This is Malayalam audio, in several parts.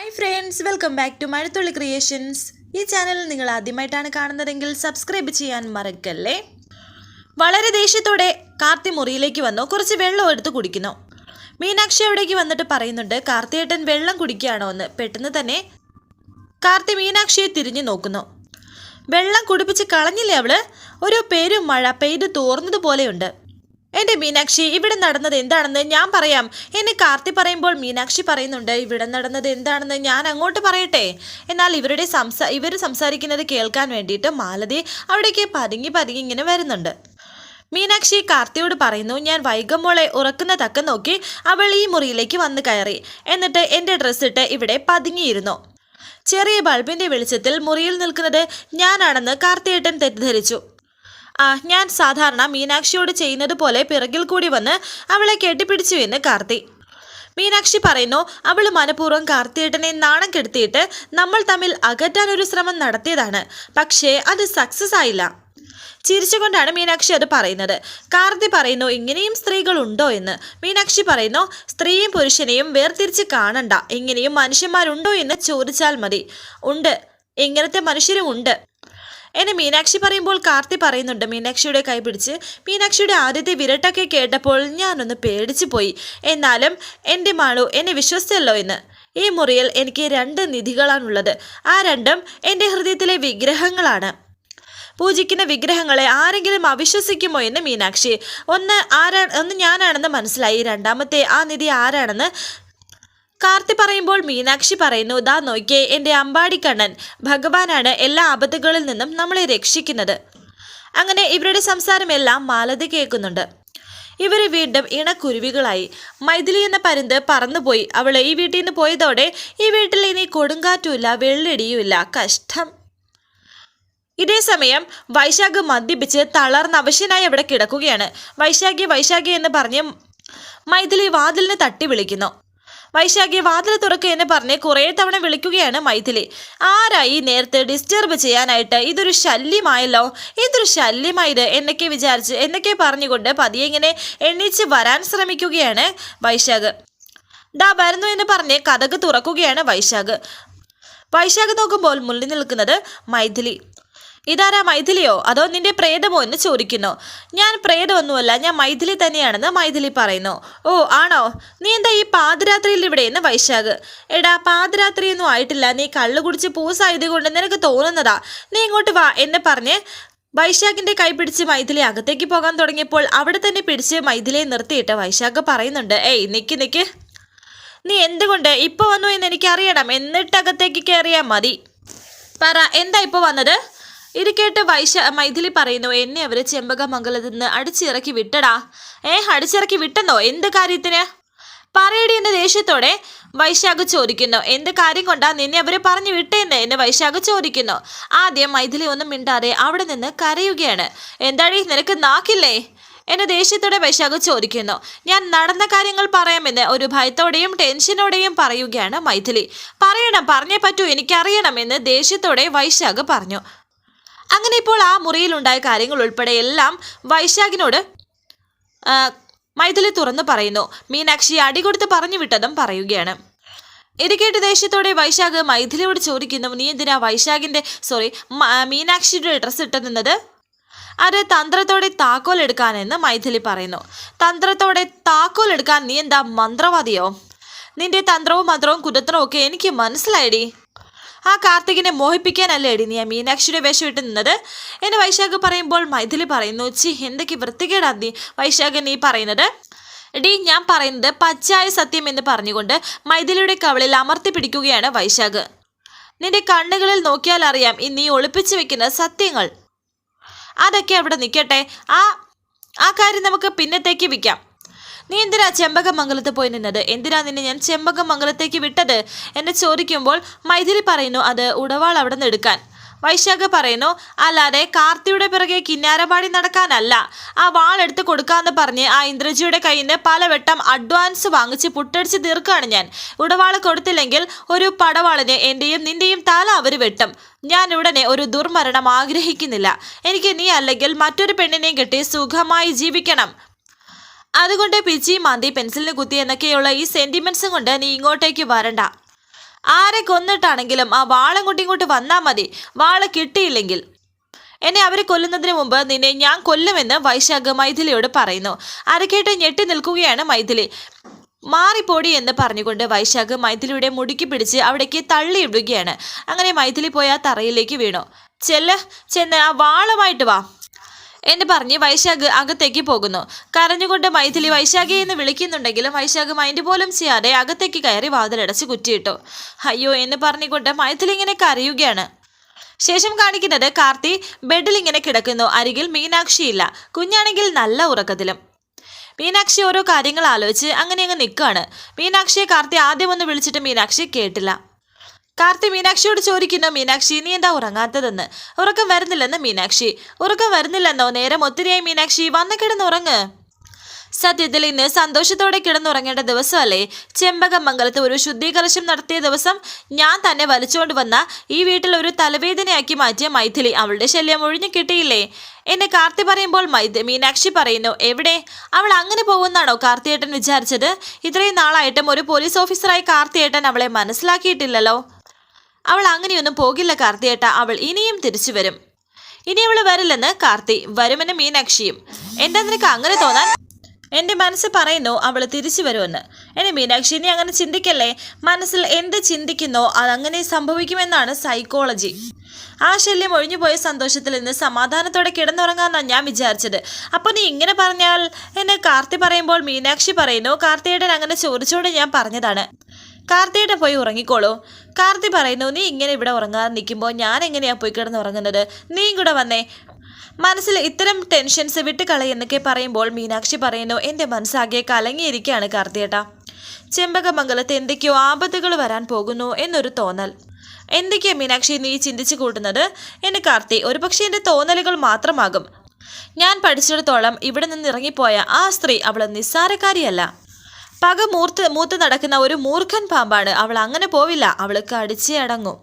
Hi friends, welcome back to Mazhathulli creations. ഈ ചാനൽ നിങ്ങൾ ആദ്യമായിട്ടാണ് കാണുന്നതെങ്കിൽ സബ്സ്ക്രൈബ് ചെയ്യാൻ മറക്കല്ലേ. വളരെ ദേഷ്യത്തോടെ കാർത്തി മുറിയിലേക്ക് വന്നു. കുറച്ച് വെള്ളം എടുത്ത് കുടിക്കുന്നു. മീനാക്ഷി അവിടേക്ക് വന്നിട്ട് പറയുന്നുണ്ട്, കാർത്തിയേട്ടൻ വെള്ളം കുടിക്കുകയാണോ എന്ന്. പെട്ടെന്ന് തന്നെ കാർത്തി മീനാക്ഷിയെ തിരിഞ്ഞു നോക്കുന്നു. വെള്ളം കുടിപ്പിച്ച് കളഞ്ഞില്ലേ അവള്? ഒരു പെരും മഴ പെയ്ത് തോർന്നതുപോലെയുണ്ട്. എൻ്റെ മീനാക്ഷി, ഇവിടെ നടന്നത് എന്താണെന്ന് ഞാൻ പറയാം. എന്നെ കാർത്തി പറയുമ്പോൾ മീനാക്ഷി പറയുന്നുണ്ട്, ഇവിടെ നടന്നത് എന്താണെന്ന് ഞാൻ അങ്ങോട്ട് പറയട്ടെ. എന്നാൽ ഇവർ സംസാരിക്കുന്നത് കേൾക്കാൻ വേണ്ടിയിട്ട് മാലതി അവിടേക്ക് പതുങ്ങി ഇങ്ങനെ വരുന്നുണ്ട്. മീനാക്ഷി കാർത്തിയോട് പറയുന്നു, ഞാൻ വൈകമ്മോളെ ഉറക്കുന്ന തക്കം നോക്കി അവൾ ഈ മുറിയിലേക്ക് വന്ന് കയറി. എന്നിട്ട് എൻ്റെ ഡ്രസ്സിട്ട് ഇവിടെ പതുങ്ങിയിരുന്നു. ചെറിയ ബൾബിൻ്റെ വെളിച്ചത്തിൽ മുറിയിൽ നിൽക്കുന്നത് ഞാനാണെന്ന് കാർത്തിയേട്ടൻ തെറ്റിദ്ധരിച്ചു. ഞാൻ സാധാരണ മീനാക്ഷിയോട് ചെയ്യുന്നത് പോലെ പിറകിൽ കൂടി വന്ന് അവളെ കെട്ടിപ്പിടിച്ചു എന്ന് കാർത്തി. മീനാക്ഷി പറയുന്നു, അവൾ മനഃപൂർവ്വം കാർത്തിയേട്ടനെ നാണം കെടുത്തിയിട്ട് നമ്മൾ തമ്മിൽ അകറ്റാനൊരു ശ്രമം നടത്തിയതാണ്. പക്ഷേ അത് സക്സസ് ആയില്ല. ചിരിച്ചുകൊണ്ടാണ് മീനാക്ഷി അത് പറയുന്നത്. കാർത്തി പറയുന്നു, ഇങ്ങനെയും സ്ത്രീകളുണ്ടോ എന്ന്. മീനാക്ഷി പറയുന്നു, സ്ത്രീയും പുരുഷനെയും വേർതിരിച്ച് കാണണ്ട, ഇങ്ങനെയും മനുഷ്യന്മാരുണ്ടോ എന്ന് ചോദിച്ചാൽ മതി. ഉണ്ട്, ഇങ്ങനത്തെ മനുഷ്യരും ഉണ്ട് എന്നെ മീനാക്ഷി പറയുമ്പോൾ കാർത്തി പറയുന്നുണ്ട്, മീനാക്ഷിയുടെ കൈ പിടിച്ച്. മീനാക്ഷിയുടെ ആദ്യത്തെ വിരട്ടൊക്കെ കേട്ടപ്പോൾ ഞാനൊന്ന് പേടിച്ചു പോയി. എന്നാലും എൻ്റെ മാളു എന്നെ വിശ്വസിച്ചല്ലോ എന്ന്. ഈ മുറിയിൽ എനിക്ക് 2 നിധികളാണുള്ളത്. ആ 2ഉം എൻ്റെ ഹൃദയത്തിലെ വിഗ്രഹങ്ങളാണ്. പൂജിക്കുന്ന വിഗ്രഹങ്ങളെ ആരെങ്കിലും അവിശ്വസിക്കുമോ എന്ന് മീനാക്ഷി. ഒന്ന് ഞാനാണെന്ന് മനസ്സിലായി. രണ്ടാമത്തെ ആ നിധി ആരാണെന്ന് കാർത്തി പറയുമ്പോൾ മീനാക്ഷി പറയുന്നു, ദാ നോക്കിയേ, എൻ്റെ അമ്പാടിക്കണ്ണൻ ഭഗവാനാണ് എല്ലാ ആപത്തുകളിൽ നിന്നും നമ്മളെ രക്ഷിക്കുന്നത്. അങ്ങനെ ഇവരുടെ സംസാരമെല്ലാം മാലതി കേൾക്കുന്നുണ്ട്. ഇവർ വീണ്ടും ഇണക്കുരുവികളായി. മൈഥിലി എന്ന പരുന്ത് പറന്നുപോയി. അവൾ ഈ വീട്ടിൽ നിന്ന് പോയതോടെ ഈ വീട്ടിൽ ഇനി കൊടുങ്കാറ്റുമില്ല, വെള്ളിടിയുമില്ല. കഷ്ടം. ഇതേ സമയം വൈശാഖ് മദ്യപിച്ച് തളർന്ന് അവശനായി അവിടെ കിടക്കുകയാണ്. വൈശാഖി എന്ന് പറഞ്ഞ് മൈഥിലി വാതിലിന് തട്ടി വിളിക്കുന്നു. വൈശാഖി വാതിൽ തുറക്കുക എന്ന് പറഞ്ഞ് കുറേ തവണ വിളിക്കുകയാണ് മൈഥിലി. ആരായി നേരത്തെ ഡിസ്റ്റർബ് ചെയ്യാനായിട്ട്? ഇതൊരു ശല്യമായല്ലോ, ഇതൊരു ശല്യമായത് എന്നൊക്കെ പറഞ്ഞുകൊണ്ട് പതിയെ ഇങ്ങനെ എണീച്ച് വരാൻ ശ്രമിക്കുകയാണ് വൈശാഖ്. ദാ വരുന്നു എന്ന് പറഞ്ഞ് കതക് തുറക്കുകയാണ് വൈശാഖ് നോക്കുമ്പോൾ മുന്നിൽ നിൽക്കുന്നത് മൈഥിലി. ഇതാരാ, മൈഥിലിയോ അതോ നിന്റെ പ്രേതമോ എന്ന് ചോദിക്കുന്നു. ഞാൻ പ്രേതമൊന്നുമല്ല, ഞാൻ മൈഥിലി തന്നെയാണെന്ന് മൈഥിലി പറയുന്നു. ഓ ആണോ, നീ എന്താ ഈ പാതിരാത്രിയിൽ ഇവിടെ എന്ന് വൈശാഖ്. എടാ, പാതിരാത്രിയൊന്നും ആയിട്ടില്ല, നീ കള്ളു കുടിച്ച് പൂസായത് കൊണ്ട് നിനക്ക് തോന്നുന്നതാ, നീ ഇങ്ങോട്ട് വാ എന്ന് പറഞ്ഞ് വൈശാഖിന്റെ കൈ പിടിച്ച് മൈഥിലി അകത്തേക്ക് പോകാൻ തുടങ്ങിയപ്പോൾ അവിടെ തന്നെ പിടിച്ച് മൈഥിലിയെ നിർത്തിയിട്ട് വൈശാഖ് പറയുന്നുണ്ട്, ഏയ് നിക്ക്, നീ എന്തുകൊണ്ട് ഇപ്പോൾ വന്നു എന്ന് എനിക്കറിയണം, എന്നിട്ട് അകത്തേക്ക് കയറിയാൽ മതി. പറ, എന്താ ഇപ്പോൾ വന്നത്? ഇത് കേട്ട് മൈഥിലി പറയുന്നു, എന്നെ അവർ ചെമ്പകമംഗലത്ത് നിന്ന് അടിച്ചിറക്കി വിട്ടടാ. അടിച്ചിറക്കി വിട്ടെന്നോ? എന്ത് കാര്യത്തിന്? പറയടി എന്ന് ദേഷ്യത്തോടെ വൈശാഖ് ചോദിക്കുന്നു. എന്ത് കാര്യം കൊണ്ടാ നിന്നെ അവർ പറഞ്ഞു വിട്ടേന്ന് എന്ന് വൈശാഖ് ചോദിക്കുന്നു. ആദ്യം മൈഥിലി ഒന്നും മിണ്ടാതെ അവിടെ നിന്ന് കരയുകയാണ്. എന്താടി, നിനക്ക് നാക്കില്ലേ എന്നെ ദേഷ്യത്തോടെ വൈശാഖ് ചോദിക്കുന്നു. ഞാൻ നടന്ന കാര്യങ്ങൾ പറയാമെന്ന് ഒരു ഭയത്തോടെയും ടെൻഷനോടെയും പറയുകയാണ് മൈഥിലി. പറഞ്ഞേ പറ്റൂ, എനിക്കറിയണം എന്ന് ദേഷ്യത്തോടെ വൈശാഖ് പറഞ്ഞു. അങ്ങനെ ഇപ്പോൾ ആ മുറിയിലുണ്ടായ കാര്യങ്ങൾ ഉൾപ്പെടെ എല്ലാം വൈശാഖിനോട് മൈഥിലി തുറന്നു പറയുന്നു. മീനാക്ഷി അടികൊടുത്ത് പറഞ്ഞു വിട്ടതും പറയുകയാണ്. ഇത് കേട്ട് ദേഷ്യത്തോടെ വൈശാഖ് മൈഥിലിയോട് ചോദിക്കുന്നു, നീ എന്തിനാ മീനാക്ഷിയുടെ ഡ്രസ്സ് ഇട്ട് നിന്നത്? അത് തന്ത്രത്തോടെ താക്കോൽ എടുക്കാനെന്ന് മൈഥിലി പറയുന്നു. തന്ത്രത്തോടെ താക്കോൽ എടുക്കാൻ നീ എന്താ മന്ത്രവാദിയോ? നിന്റെ തന്ത്രവും മന്ത്രവും കുതന്ത്രവും ഒക്കെ എനിക്ക് മനസ്സിലായിടി. ആ കാർത്തികിനെ മോഹിപ്പിക്കാനല്ലേ എടി നീ മീനാക്ഷിയുടെ വേഷം ഇട്ട് നിന്നത് എന്ന് വൈശാഖ് പറയുമ്പോൾ മൈഥിലി പറയുന്നു, എന്തൊക്കെ വൃത്തികേടാ വൈശാഖ് നീ പറയുന്നത്? എടി, ഞാൻ പറയുന്നത് പച്ചയായ സത്യം എന്ന് പറഞ്ഞുകൊണ്ട് മൈഥിലിയുടെ കവളിൽ അമർത്തി പിടിക്കുകയാണ് വൈശാഖ്. നിന്റെ കണ്ണുകളിൽ നോക്കിയാൽ അറിയാം നീ ഒളിപ്പിച്ചു വെക്കുന്ന സത്യങ്ങൾ. അതൊക്കെ അവിടെ നിൽക്കട്ടെ, ആ കാര്യം നമുക്ക് പിന്നത്തേക്ക് വിൽക്കാം. നീ എന്തിനാ ചെമ്പകമംഗലത്ത് പോയി നിന്നത്? എന്തിനാ നിന്നെ ഞാൻ ചെമ്പകമംഗലത്തേക്ക് വിട്ടത് എന്ന് ചോദിക്കുമ്പോൾ മൈഥിലി പറയുന്നു, അത് ഉടവാൾ അവിടെ നിന്ന് എടുക്കാൻ. വൈശാഖ് പറയുന്നു, അല്ലാതെ കാർത്തിയുടെ പിറകെ കിന്നാരപാടി നടക്കാനല്ല. ആ വാളെടുത്ത് കൊടുക്കാമെന്ന് പറഞ്ഞ് ആ ഇന്ദ്രജിയുടെ കയ്യിൽ നിന്ന് പലവട്ടം അഡ്വാൻസ് വാങ്ങിച്ച് പുട്ടടിച്ച് തീർക്കുകയാണ് ഞാൻ. ഉടവാൾ കൊടുത്തില്ലെങ്കിൽ ഒരു പടവാളിന് എൻ്റെയും നിന്റെയും തല അവർ വെട്ടും. ഞാൻ ഉടനെ ഒരു ദുർമരണം ആഗ്രഹിക്കുന്നില്ല. എനിക്ക് നീ അല്ലെങ്കിൽ മറ്റൊരു പെണ്ണിനെയും കെട്ടി സുഖമായി ജീവിക്കണം. അതുകൊണ്ട് പിച്ചി മാന്തി പെൻസിലിന് കുത്തി എന്നൊക്കെയുള്ള ഈ സെന്റിമെന്റ്സും കൊണ്ട് നീ ഇങ്ങോട്ടേക്ക് വരണ്ട. ആരെ കൊന്നിട്ടാണെങ്കിലും ആ വാളങ്ങോട്ടും ഇങ്ങോട്ട് വന്നാൽ മതി. വാള് കിട്ടിയില്ലെങ്കിൽ എന്നെ അവർ കൊല്ലുന്നതിന് മുമ്പ് നിന്നെ ഞാൻ കൊല്ലുമെന്ന് വൈശാഖ് മൈഥിലിയോട് പറയുന്നു. അരക്കേട്ട് ഞെട്ടി നിൽക്കുകയാണ് മൈഥിലി. മാറിപ്പോടി എന്ന് പറഞ്ഞുകൊണ്ട് വൈശാഖ് മൈഥിലിയുടെ മുടിക്ക് പിടിച്ച് അവിടേക്ക് തള്ളിയിടുകയാണ്. അങ്ങനെ മൈഥിലി പോയി ആ തറയിലേക്ക് വീണു. ചെന്ന് ആ വാളുമായിട്ട് വാ എന്ന് പറഞ്ഞ് വൈശാഖ് അകത്തേക്ക് പോകുന്നു. കരഞ്ഞുകൊണ്ട് മൈഥിലി വൈശാഖി എന്ന് വിളിക്കുന്നുണ്ടെങ്കിലും വൈശാഖ് മൈൻഡ് പോലും ചെയ്യാതെ അകത്തേക്ക് കയറി വാതിലടച്ച് കുറ്റിയിട്ടു. അയ്യോ എന്ന് പറഞ്ഞുകൊണ്ട് മൈഥിലി ഇങ്ങനെ കരയുകയാണ്. ശേഷം കാണിക്കുന്നത് കാർത്തി ബെഡിൽ ഇങ്ങനെ കിടക്കുന്നു. അരികിൽ മീനാക്ഷിയില്ല. കുഞ്ഞാണെങ്കിൽ നല്ല ഉറക്കത്തിലും. മീനാക്ഷി ഓരോ കാര്യങ്ങൾ ആലോചിച്ച് അങ്ങനെ അങ്ങ് നിൽക്കുകയാണ്. മീനാക്ഷിയെ കാർത്തി ആദ്യം ഒന്ന് വിളിച്ചിട്ട് മീനാക്ഷി കേട്ടില്ല. കാർത്തി മീനാക്ഷിയോട് ചോദിക്കുന്നു, മീനാക്ഷി നീ എന്താ ഉറങ്ങാത്തതെന്ന്. ഉറക്കം വരുന്നില്ലെന്ന് മീനാക്ഷി. ഉറക്കം വരുന്നില്ലെന്നോ? നേരം ഒത്തിരിയായി മീനാക്ഷി, വന്ന് കിടന്നുറങ്ങ്. സത്യത്തിൽ ഇന്ന് സന്തോഷത്തോടെ കിടന്നുറങ്ങേണ്ട ദിവസമല്ലേ? ചെമ്പകമംഗലത്ത് ഒരു ശുദ്ധീകരണം നടത്തിയ ദിവസം ഞാൻ തന്നെ വലിച്ചുകൊണ്ട് വന്ന ഈ വീട്ടിൽ ഒരു തലവേദനയാക്കി മാറ്റിയ മൈഥിലി അവളുടെ ശല്യം ഒഴിഞ്ഞു കിട്ടിയില്ലേ എന്നെ കാർത്തി പറയുമ്പോൾ മീനാക്ഷി പറയുന്നു, എവിടെ? അവൾ അങ്ങനെ പോകുന്നാണോ കാർത്തിയേട്ടൻ വിചാരിച്ചത്? ഇത്രയും നാളായിട്ടും ഒരു പോലീസ് ഓഫീസറായി കാർത്തിയേട്ടൻ അവളെ മനസ്സിലാക്കിയിട്ടില്ലല്ലോ. അവൾ അങ്ങനെയൊന്നും പോകില്ല കാർത്തിയേട്ട, അവൾ ഇനിയും തിരിച്ചു വരും. ഇനി അവൾ വരില്ലെന്ന് കാർത്തി, വരുമെന്ന് മീനാക്ഷിയും. എന്താ നിനക്ക് അങ്ങനെ തോന്നാൻ? എൻ്റെ മനസ്സ് പറയുന്നു അവൾ തിരിച്ചു വരുമെന്ന്. എന്നെ മീനാക്ഷി നീ അങ്ങനെ ചിന്തിക്കല്ലേ. മനസ്സിൽ എന്ത് ചിന്തിക്കുന്നോ അതങ്ങനെ സംഭവിക്കുമെന്നാണ് സൈക്കോളജി. ആ ശല്യം ഒഴിഞ്ഞുപോയ സന്തോഷത്തിൽ നിന്ന് സമാധാനത്തോടെ കിടന്നുറങ്ങാമെന്നാണ് ഞാൻ വിചാരിച്ചത്. അപ്പോൾ നീ ഇങ്ങനെ പറഞ്ഞാൽ എന്നെ കാർത്തി പറയുമ്പോൾ മീനാക്ഷി പറയുന്നു, കാർത്തിയേട്ടൻ അങ്ങനെ ചോദിച്ചോണ്ട് ഞാൻ പറഞ്ഞതാണ്. കാർത്തിയേട്ടൻ പോയി ഉറങ്ങിക്കോളൂ. കാർത്തി പറയുന്നു, നീ ഇങ്ങനെ ഇവിടെ ഉറങ്ങാതെ നിൽക്കുമ്പോൾ ഞാൻ എങ്ങനെയാ പോയി കിടന്നുറങ്ങുന്നത്? നീയും കൂടെ വന്നേ. മനസ്സിൽ ഇത്തരം ടെൻഷൻസ് വിട്ടുകളി എന്നൊക്കെ പറയുമ്പോൾ മീനാക്ഷി പറയുന്നു, എൻ്റെ മനസ്സാകെ കലങ്ങിയിരിക്കുകയാണ് കാർത്തിയേട്ട. ചെമ്പകമംഗലത്ത് എന്തൊക്കെയോ ആപത്തുകൾ വരാൻ പോകുന്നു എന്നൊരു തോന്നൽ. എന്തൊക്കെയാ മീനാക്ഷി നീ ചിന്തിച്ചു കൂട്ടുന്നത് എന്ന് കാർത്തി. ഒരു പക്ഷേ എൻ്റെ തോന്നലുകൾ മാത്രമാകും. ഞാൻ പഠിച്ചിടത്തോളം ഇവിടെ നിന്ന് ഇറങ്ങിപ്പോയ ആ സ്ത്രീ അവൾ നിസ്സാരക്കാരിയല്ല. പക മൂത്ത് നടക്കുന്ന ഒരു മൂർഖൻ പാമ്പാണ്. അവൾ അങ്ങനെ പോവില്ല. അവൾ കടിച്ചേ അടങ്ങും.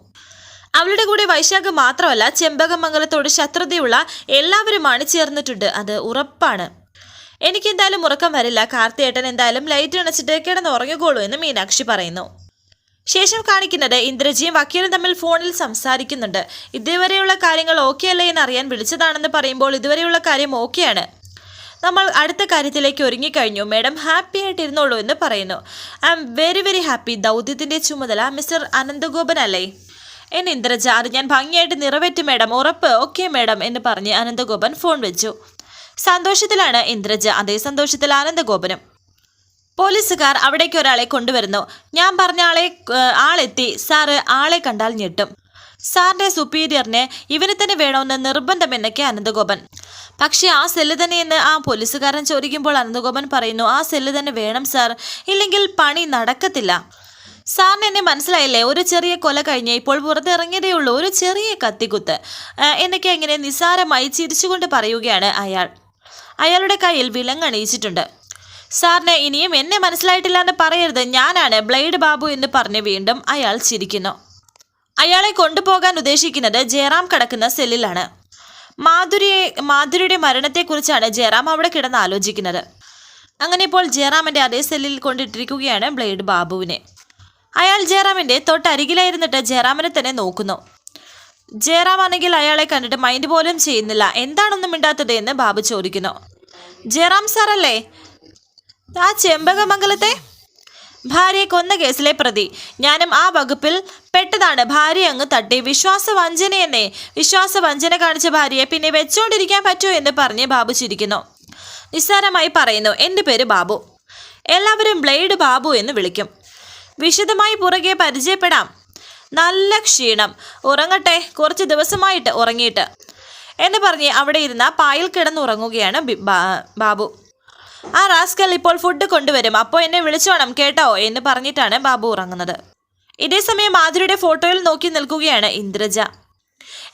അവളുടെ കൂടെ വൈശാഖ് മാത്രമല്ല, ചെമ്പകമംഗലത്തോട് ശത്രുതയുള്ള എല്ലാവരും അണിചേർന്നിട്ടുണ്ട്. അത് ഉറപ്പാണ്. എനിക്കെന്തായാലും ഉറക്കം വരില്ല. കാർത്തിയേട്ടൻ എന്തായാലും ലൈറ്റ് അണച്ചിട്ട് കിടന്ന് ഉറങ്ങിക്കോളൂ എന്ന് മീനാക്ഷി പറയുന്നു. ശേഷം കാണിക്കുന്നത് ഇന്ദ്രജിയും വക്കീലും തമ്മിൽ ഫോണിൽ സംസാരിക്കുന്നുണ്ട്. ഇതുവരെയുള്ള കാര്യങ്ങൾ ഓക്കെ അല്ലേ എന്നറിയാൻ വിളിച്ചതാണെന്ന് പറയുമ്പോൾ ഇതുവരെയുള്ള കാര്യം ഓക്കെയാണ്. നമ്മൾ അടുത്ത കാര്യത്തിലേക്ക് ഒരുങ്ങിക്കഴിഞ്ഞു. മാഡം ഹാപ്പി ആയിട്ടിരുന്നോളൂ എന്ന് പറയുന്നു. I am very very happy. ദൗത്യത്തിൻ്റെ ചുമതല മിസ്റ്റർ അനന്തഗോപൻ അല്ലേ എന്ന് ഇന്ദ്രജ. അത് ഞാൻ ഭംഗിയായിട്ട് നിറവേറ്റും മാഡം, ഉറപ്പ്. ഓക്കെ മാഡം എന്ന് പറഞ്ഞ് അനന്തഗോപൻ ഫോൺ വെച്ചു. സന്തോഷത്തിലാണ് ഇന്ദ്രജ. അതേ സന്തോഷത്തിൽ അനന്തഗോപനും. പോലീസുകാർ അവിടേക്ക് ഒരാളെ കൊണ്ടുവരുന്നു. ഞാൻ പറഞ്ഞ ആളെത്തി സാറ്. ആളെ കണ്ടാൽ ഞെട്ടും. സാറിൻ്റെ സുപ്പീരിയറിന് ഇവന് തന്നെ വേണമെന്ന് നിർബന്ധം എന്നൊക്കെ അനന്തഗോപൻ. പക്ഷേ ആ സെല്ല് തന്നെയെന്ന് ആ പോലീസുകാരൻ ചോദിക്കുമ്പോൾ അനന്തഗോപൻ പറയുന്നു, ആ സെല്ല് തന്നെ വേണം സാർ, ഇല്ലെങ്കിൽ പണി നടക്കത്തില്ല. സാറിന് എന്നെ മനസ്സിലായില്ലേ? ഒരു ചെറിയ കൊല കഴിഞ്ഞ് ഇപ്പോൾ പുറത്തിറങ്ങിയതേ ഉള്ളൂ. ഒരു ചെറിയ കത്തിക്കുത്ത് എന്നൊക്കെ ഇങ്ങനെ നിസ്സാരമായി ചിരിച്ചുകൊണ്ട് പറയുകയാണ് അയാൾ. അയാളുടെ കയ്യിൽ വിലങ്ങണിയിച്ചിട്ടുണ്ട്. സാറിന് ഇനിയും എന്നെ മനസ്സിലായിട്ടില്ല എന്ന് പറയരുത്. ഞാനാണ് ബ്ലേഡ് ബാബു എന്ന് പറഞ്ഞ് വീണ്ടും അയാൾ ചിരിക്കുന്നു. അയാളെ കൊണ്ടുപോകാൻ ഉദ്ദേശിക്കുന്നത് ജയറാം കിടക്കുന്ന സെല്ലിലാണ്. മാധുരിയുടെ മരണത്തെക്കുറിച്ചാണ് ജയറാം അവിടെ കിടന്ന് ആലോചിക്കുന്നത്. അങ്ങനെ ഇപ്പോൾ ജയറാമിൻ്റെ അതേ സെല്ലിൽ കൊണ്ടിട്ടിരിക്കുകയാണ് ബ്ലേഡ് ബാബുവിനെ. അയാൾ ജയറാമിൻ്റെ തൊട്ടരികിലായിരുന്നിട്ട് ജയറാമിനെ തന്നെ നോക്കുന്നു. ജയറാം ആണെങ്കിൽ അയാളെ കണ്ടിട്ട് മൈൻഡ് പോലും ചെയ്യുന്നില്ല. എന്താണൊന്നും മിണ്ടാത്തത് എന്ന് ബാബു ചോദിക്കുന്നു. ജയറാം സാറല്ലേ ആ ചെമ്പകമംഗലത്തെ ഭാര്യയെ കൊന്ന കേസിലെ പ്രതി? ഞാനും ആ വകുപ്പിൽ പെട്ടതാണ്. ഭാര്യ അങ്ങ് തട്ടി. വിശ്വാസവഞ്ചനയെന്നേ. വിശ്വാസവഞ്ചന കാണിച്ച ഭാര്യയെ പിന്നെ വെച്ചോണ്ടിരിക്കാൻ പറ്റുമോ എന്ന് പറഞ്ഞ് ബാബു ചിരിക്കുന്നു. നിസ്സാരമായി പറയുന്നു, എൻ്റെ പേര് ബാബു. എല്ലാവരും ബ്ലേഡ് ബാബു എന്ന് വിളിക്കും. വിശദമായി പുറകെ പരിചയപ്പെടാം. നല്ല ക്ഷീണം, ഉറങ്ങട്ടെ, കുറച്ച് ദിവസമായിട്ട് ഉറങ്ങിയിട്ട് എന്ന് പറഞ്ഞ് അവിടെ ഇരുന്ന പായിൽ കിടന്നുറങ്ങുകയാണ് ബാബു. ആ റാസ്കൽ ഇപ്പോൾ ഫുഡ് കൊണ്ടുവരും, അപ്പോൾ എന്നെ വിളിച്ചോണം കേട്ടോ എന്ന് പറഞ്ഞിട്ടാണ് ബാബു ഉറങ്ങുന്നത്. ഇതേസമയം മാധുരിയുടെ ഫോട്ടോയിൽ നോക്കി നിൽക്കുകയാണ് ഇന്ദ്രജ.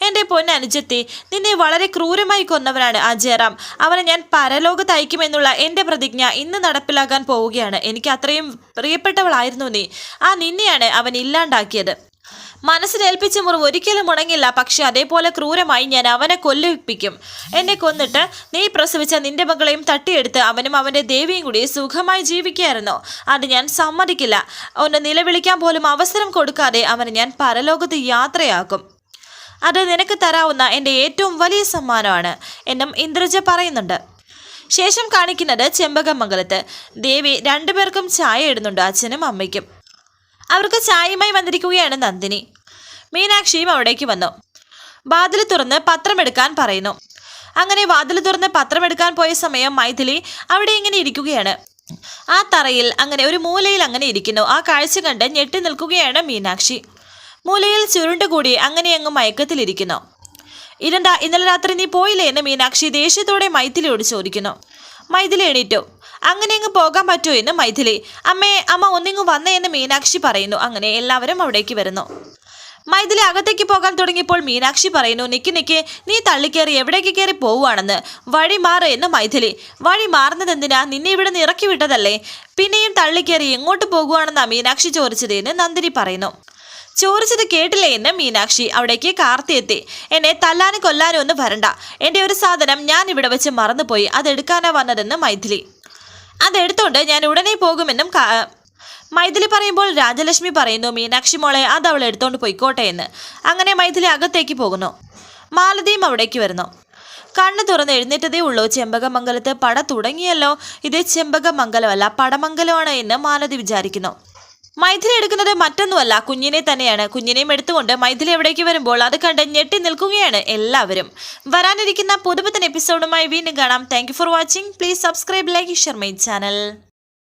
എൻ്റെ പൊന്നനുജത്തി, നിന്നെ വളരെ ക്രൂരമായി കൊന്നവനാണ് ആ ജയറാം. അവനെ ഞാൻ പരലോകത്ത് അയക്കുമെന്നുള്ള എൻ്റെ പ്രതിജ്ഞ ഇന്ന് നടപ്പിലാക്കാൻ പോവുകയാണ്. എനിക്ക് അത്രയും പ്രിയപ്പെട്ടവളായിരുന്നു നീ. ആ നിന്നെയാണ് അവൻ ഇല്ലാണ്ടാക്കിയത്. മനസ്സിനേൽപ്പിച്ച മുറിവ് ഒരിക്കലും ഉണങ്ങില്ല. പക്ഷെ അതേപോലെ ക്രൂരമായി ഞാൻ അവനെ കൊല്ലിപ്പിക്കും. എന്നെ കൊന്നിട്ട് നീ പ്രസവിച്ച നിന്റെ മകളെയും തട്ടിയെടുത്ത് അവനും അവൻ്റെ ദേവിയും കൂടി സുഖമായി ജീവിക്കുകയായിരുന്നു. അത് ഞാൻ സമ്മതിക്കില്ല. ഒന്ന് നിലവിളിക്കാൻ പോലും അവസരം കൊടുക്കാതെ അവനെ ഞാൻ പരലോകത്ത് യാത്രയാക്കും. അത് നിനക്ക് തരാവുന്ന എൻ്റെ ഏറ്റവും വലിയ സമ്മാനമാണ് എന്നും ഇന്ദ്രജ പറയുന്നുണ്ട്. ശേഷം കാണിക്കുന്നത് ചെമ്പകമംഗലത്ത്. ദേവി രണ്ടുപേർക്കും ചായ ഇടുന്നുണ്ട്, അച്ഛനും അമ്മയ്ക്കും. അവർക്ക് ചായയുമായി വന്നിരിക്കുകയാണ് നന്ദിനി. മീനാക്ഷിയും അവിടേക്ക് വന്നു. വാതിൽ തുറന്ന് പത്രമെടുക്കാൻ പറയുന്നു. അങ്ങനെ വാതിൽ തുറന്ന് പത്രമെടുക്കാൻ പോയ സമയം മൈഥിലി അവിടെ ഇങ്ങനെ ഇരിക്കുകയാണ്. ആ തറയിൽ അങ്ങനെ ഒരു മൂലയിൽ അങ്ങനെ ഇരിക്കുന്നു. ആ കാഴ്ച കണ്ട് ഞെട്ടി നിൽക്കുകയാണ് മീനാക്ഷി. മൂലയിൽ ചുരുണ്ടുകൂടി അങ്ങനെ അങ്ങ് മയക്കത്തിലിരിക്കുന്നു. ഇതെന്താ, ഇന്നലെ രാത്രി നീ പോയില്ലേ എന്ന് മീനാക്ഷി ദേഷ്യത്തോടെ മൈഥിലിയോട് ചോദിക്കുന്നു. മൈഥിലി എണീറ്റു. അങ്ങനെ അങ്ങ് പോകാൻ പറ്റുമോ എന്ന് മൈഥിലി. അമ്മ ഒന്നിങ്ങ് വന്നേ എന്ന് മീനാക്ഷി പറയുന്നു. അങ്ങനെ എല്ലാവരും അവിടേക്ക് വരുന്നു. മൈഥിലി അകത്തേക്ക് പോകാൻ തുടങ്ങിയപ്പോൾ മീനാക്ഷി പറയുന്നു, നിക്ക് നീ തള്ളിക്കയറി എവിടേക്ക് കയറി പോവുകയാണെന്ന്. വഴി മാറ് എന്ന് മൈഥിലി. വഴി മാറുന്നത് എന്തിനാ? നിന്നെ ഇവിടെ നിന്ന് ഇറക്കി വിട്ടതല്ലേ, പിന്നെയും തള്ളിക്കയറി എങ്ങോട്ട് പോകുവാണെന്നാ മീനാക്ഷി ചോദിച്ചത് എന്ന് നന്ദിനി പറയുന്നു. ചോദിച്ചത് കേട്ടില്ലേ എന്ന് മീനാക്ഷി. അവിടേക്ക് കാർത്തി എത്തി. എന്നെ തല്ലാനും കൊല്ലാനും ഒന്നും വരണ്ട. എൻ്റെ ഒരു സാധനം ഞാൻ ഇവിടെ വെച്ച് മറന്നുപോയി, അതെടുക്കാനാ വന്നതെന്ന് മൈഥിലി. അതെടുത്തോണ്ട് ഞാൻ ഉടനെ പോകുമെന്നും മൈഥിലി പറയുമ്പോൾ രാജലക്ഷ്മി പറയുന്നു, മീനാക്ഷി മോളെ അത് അവൾ എടുത്തോണ്ട് പോയിക്കോട്ടെ എന്ന്. അങ്ങനെ മൈഥിലി അകത്തേക്ക് പോകുന്നു. മാലതിയും അവിടേക്ക് വരുന്നു. കണ്ണ് തുറന്ന് എഴുന്നേറ്റതേ ഉള്ളൂ. ചെമ്പകമംഗലത്ത് പട തുടങ്ങിയല്ലോ. ഇത് ചെമ്പകമംഗലമല്ല, പടമംഗലമാണ് എന്ന് മാലതി വിചാരിക്കുന്നു. മൈഥിലി എടുക്കുന്നത് മറ്റൊന്നുമല്ല, കുഞ്ഞിനെ തന്നെയാണ്. കുഞ്ഞിനെയും എടുത്തുകൊണ്ട് മൈഥിലി എവിടേക്ക് വരുമ്പോൾ അത് കണ്ട് ഞെട്ടി നിൽക്കുകയാണ് എല്ലാവരും. വരാനിരിക്കുന്ന പുതുപുത്തൻ എപ്പിസോഡുമായി വീണ്ടും കാണാം. Thank you for watching. Please subscribe, like, share my channel.